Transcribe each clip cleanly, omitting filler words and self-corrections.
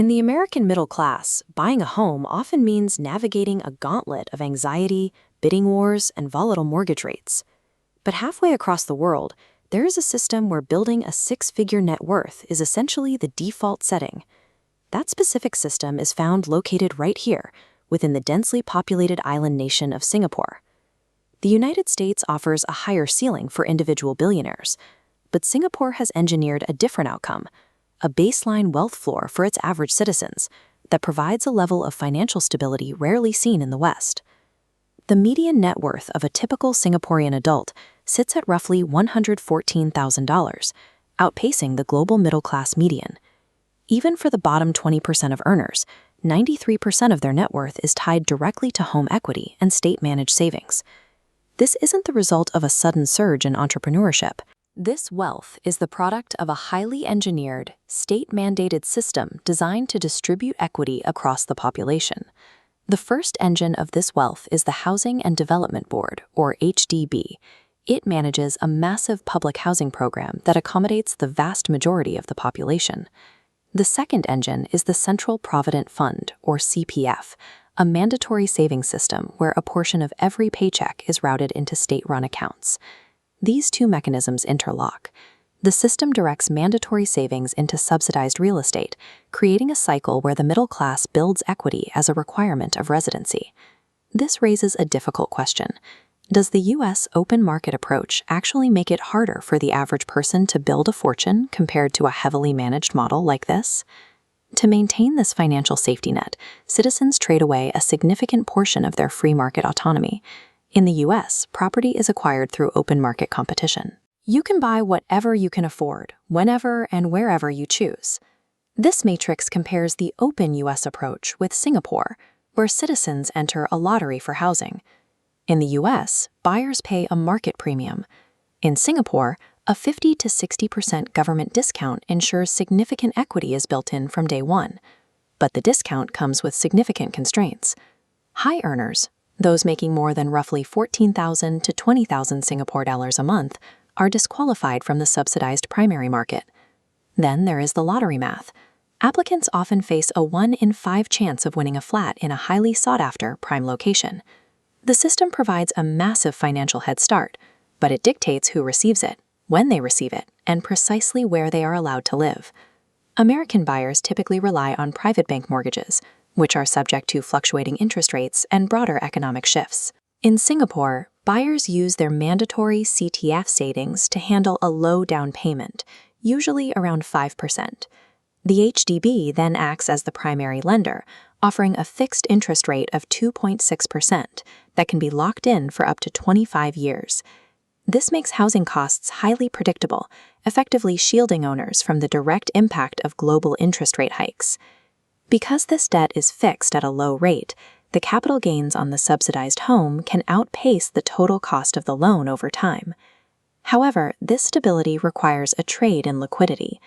In the American middle class, buying a home often means navigating a gauntlet of anxiety, bidding wars, and volatile mortgage rates. But halfway across the world, there is a system where building a six-figure net worth is essentially the default setting. That specific system is found located right here, within the densely populated island nation of Singapore. The United States offers a higher ceiling for individual billionaires, but Singapore has engineered a different outcome, a baseline wealth floor for its average citizens that provides a level of financial stability rarely seen in the West. The median net worth of a typical Singaporean adult sits at roughly $114,000, outpacing the global middle-class median. Even for the bottom 20% of earners, 93% of their net worth is tied directly to home equity and state-managed savings. This isn't the result of a sudden surge in entrepreneurship. This wealth is the product of a highly engineered, state-mandated system designed to distribute equity across the population. The first engine of this wealth is the Housing and Development Board, or HDB. It manages a massive public housing program that accommodates the vast majority of the population. The second engine is the Central Provident Fund, or CPF, a mandatory savings system where a portion of every paycheck is routed into state-run accounts. These two mechanisms interlock. The system directs mandatory savings into subsidized real estate, creating a cycle where the middle class builds equity as a requirement of residency. This raises a difficult question. Does the U.S. open market approach actually make it harder for the average person to build a fortune compared to a heavily managed model like this? To maintain this financial safety net, citizens trade away a significant portion of their free market autonomy. In the U.S., property is acquired through open market competition. You can buy whatever you can afford, whenever and wherever you choose. This matrix compares the open U.S. approach with Singapore, where citizens enter a lottery for housing. In the U.S., buyers pay a market premium. In Singapore, a 50 to 60% government discount ensures significant equity is built in from day one. But the discount comes with significant constraints. High earners, those making more than roughly 14,000 to 20,000 Singapore dollars a month, are disqualified from the subsidized primary market. Then there is the lottery math. Applicants often face a 1 in 5 chance of winning a flat in a highly sought-after prime location. The system provides a massive financial head start, but it dictates who receives it, when they receive it, and precisely where they are allowed to live. American buyers typically rely on private bank mortgages, which are subject to fluctuating interest rates and broader economic shifts. In Singapore, buyers use their mandatory CTF savings to handle a low down payment, usually around 5%. The HDB then acts as the primary lender, offering a fixed interest rate of 2.6% that can be locked in for up to 25 years. This makes housing costs highly predictable, effectively shielding owners from the direct impact of global interest rate hikes. Because this debt is fixed at a low rate, the capital gains on the subsidized home can outpace the total cost of the loan over time. However, this stability requires a trade in liquidity.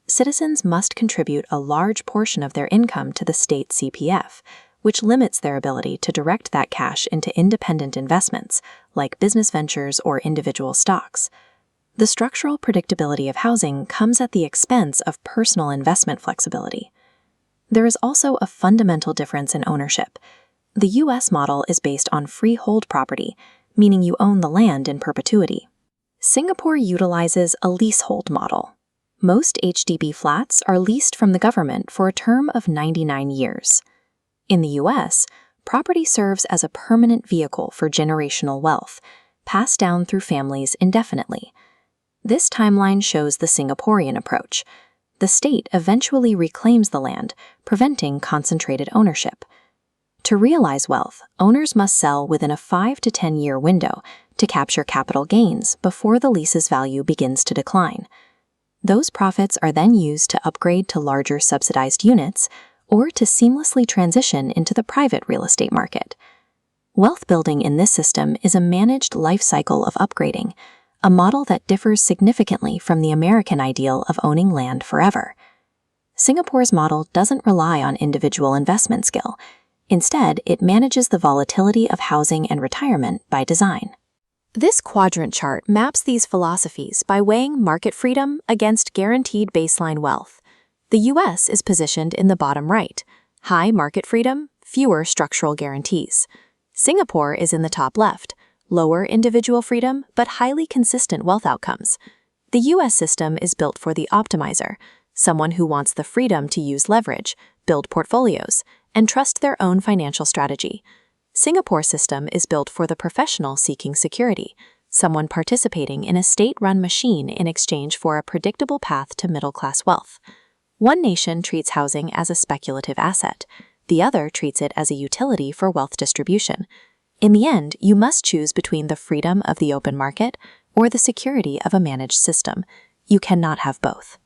Citizens must contribute a large portion of their income to the state CPF, which limits their ability to direct that cash into independent investments, like business ventures or individual stocks. The structural predictability of housing comes at the expense of personal investment flexibility. There is also a fundamental difference in ownership. The U.S. model is based on freehold property, meaning you own the land in perpetuity. Singapore utilizes a leasehold model. Most HDB flats are leased from the government for a term of 99 years. In the U.S., property serves as a permanent vehicle for generational wealth, passed down through families indefinitely. This timeline shows the Singaporean approach. The state eventually reclaims the land, preventing concentrated ownership. To realize wealth, owners must sell within a 5 to 10-year window to capture capital gains before the lease's value begins to decline. Those profits are then used to upgrade to larger subsidized units or to seamlessly transition into the private real estate market. Wealth building in this system is a managed life cycle of upgrading, a model that differs significantly from the American ideal of owning land forever. Singapore's model doesn't rely on individual investment skill. Instead, it manages the volatility of housing and retirement by design. This quadrant chart maps these philosophies by weighing market freedom against guaranteed baseline wealth. The US is positioned in the bottom right, high market freedom, fewer structural guarantees. Singapore is in the top left, lower individual freedom but highly consistent wealth outcomes. The US system is built for the optimizer, someone who wants the freedom to use leverage, build portfolios, and trust their own financial strategy. Singapore's system is built for the professional seeking security, someone participating in a state-run machine in exchange for a predictable path to middle-class wealth. One nation treats housing as a speculative asset. The other treats it as a utility for wealth distribution. In the end, you must choose between the freedom of the open market or the security of a managed system. You cannot have both.